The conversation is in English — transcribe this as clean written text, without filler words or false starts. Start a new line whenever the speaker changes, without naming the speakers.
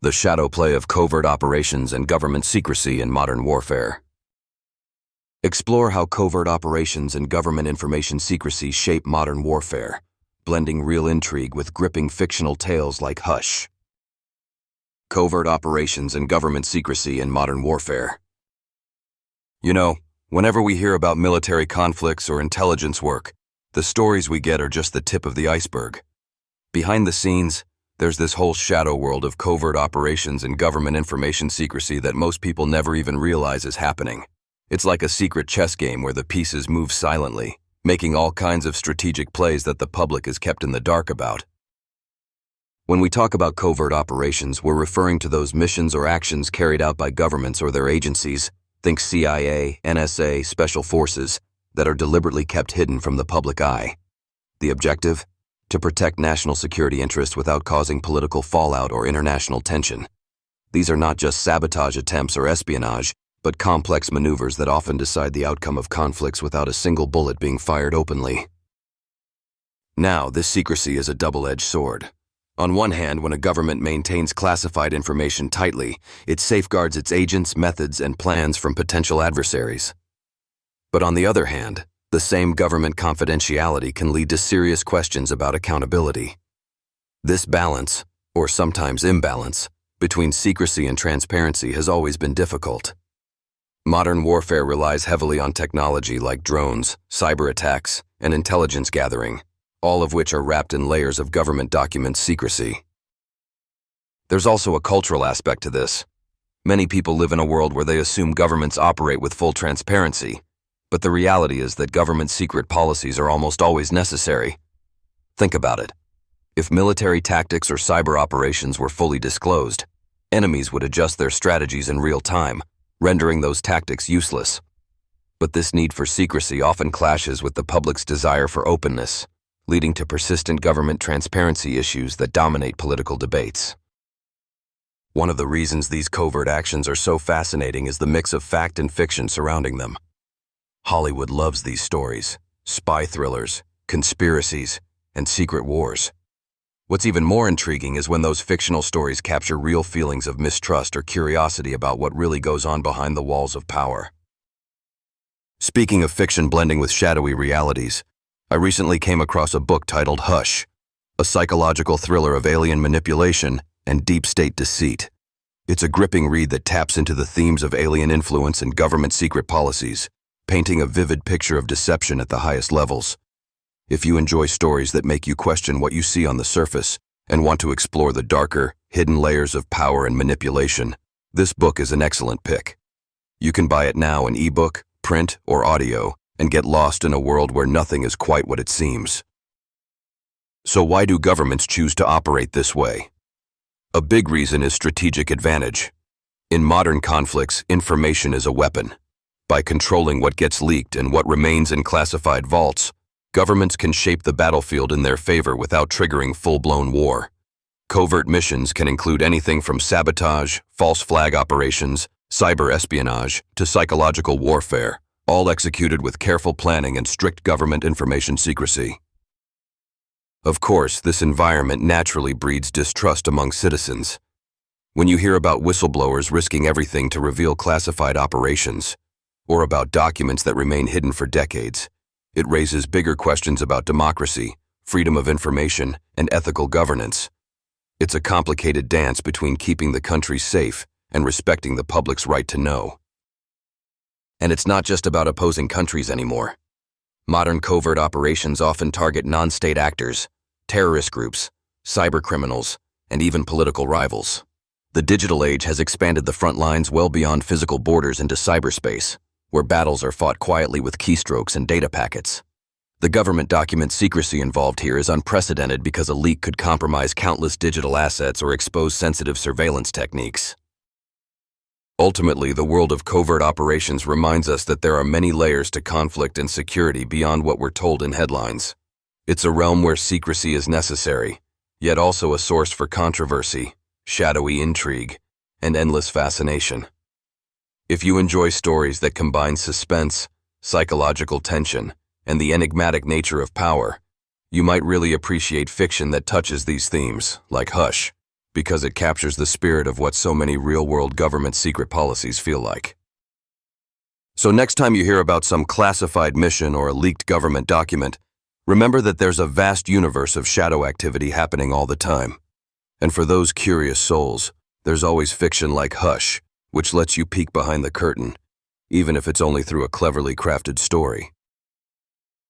the shadow play of covert operations and government secrecy in modern warfare. Explore how covert operations and government information secrecy shape modern warfare, blending real intrigue with gripping fictional tales like Hush. Covert operations and government secrecy in modern warfare. You know, whenever we hear about military conflicts or intelligence work, the stories we get are just the tip of the iceberg. Behind the scenes, there's this whole shadow world of covert operations and government information secrecy that most people never even realize is happening. It's like a secret chess game where the pieces move silently, making all kinds of strategic plays that the public is kept in the dark about. When we talk about covert operations, we're referring to those missions or actions carried out by governments or their agencies, think CIA, NSA, special forces, that are deliberately kept hidden from the public eye. The objective? To protect national security interests without causing political fallout or international tension. These are not just sabotage attempts or espionage, but complex maneuvers that often decide the outcome of conflicts without a single bullet being fired openly. Now, this secrecy is a double-edged sword. On one hand, when a government maintains classified information tightly, it safeguards its agents, methods, and plans from potential adversaries. But on the other hand, the same government confidentiality can lead to serious questions about accountability. This balance, or sometimes imbalance, between secrecy and transparency has always been difficult. Modern warfare relies heavily on technology like drones, cyber attacks, and intelligence gathering, all of which are wrapped in layers of government document secrecy. There's also a cultural aspect to this. Many people live in a world where they assume governments operate with full transparency, but the reality is that government secret policies are almost always necessary. Think about it. If military tactics or cyber operations were fully disclosed, enemies would adjust their strategies in real time, rendering those tactics useless. But this need for secrecy often clashes with the public's desire for openness, leading to persistent government transparency issues that dominate political debates. One of the reasons these covert actions are so fascinating is the mix of fact and fiction surrounding them. Hollywood loves these stories: spy thrillers, conspiracies, and secret wars. What's even more intriguing is when those fictional stories capture real feelings of mistrust or curiosity about what really goes on behind the walls of power. Speaking of fiction blending with shadowy realities, I recently came across a book titled Hush, a psychological thriller of alien manipulation and deep state deceit. It's a gripping read that taps into the themes of alien influence and government secret policies, painting a vivid picture of deception at the highest levels. If you enjoy stories that make you question what you see on the surface and want to explore the darker, hidden layers of power and manipulation, this book is an excellent pick. You can buy it now in ebook, print, or audio, and get lost in a world where nothing is quite what it seems. So why do governments choose to operate this way? A big reason is strategic advantage. In modern conflicts, information is a weapon. By controlling what gets leaked and what remains in classified vaults, governments can shape the battlefield in their favor without triggering full-blown war. Covert missions can include anything from sabotage, false flag operations, cyber espionage, to psychological warfare, all executed with careful planning and strict government information secrecy. Of course, this environment naturally breeds distrust among citizens. When you hear about whistleblowers risking everything to reveal classified operations, or about documents that remain hidden for decades, it raises bigger questions about democracy, freedom of information, and ethical governance. It's a complicated dance between keeping the country safe and respecting the public's right to know. And it's not just about opposing countries anymore. Modern covert operations often target non-state actors, terrorist groups, cybercriminals, and even political rivals. The digital age has expanded the front lines well beyond physical borders into cyberspace, where battles are fought quietly with keystrokes and data packets. The government document secrecy involved here is unprecedented because a leak could compromise countless digital assets or expose sensitive surveillance techniques. Ultimately, the world of covert operations reminds us that there are many layers to conflict and security beyond what we're told in headlines. It's a realm where secrecy is necessary, yet also a source for controversy, shadowy intrigue, and endless fascination. If you enjoy stories that combine suspense, psychological tension, and the enigmatic nature of power, you might really appreciate fiction that touches these themes, like Hush. because it captures the spirit of what so many real-world government secret policies feel like. So next time you hear about some classified mission or a leaked government document, remember that there's a vast universe of shadow activity happening all the time. And for those curious souls, there's always fiction like Hush, which lets you peek behind the curtain, even if it's only through a cleverly crafted story.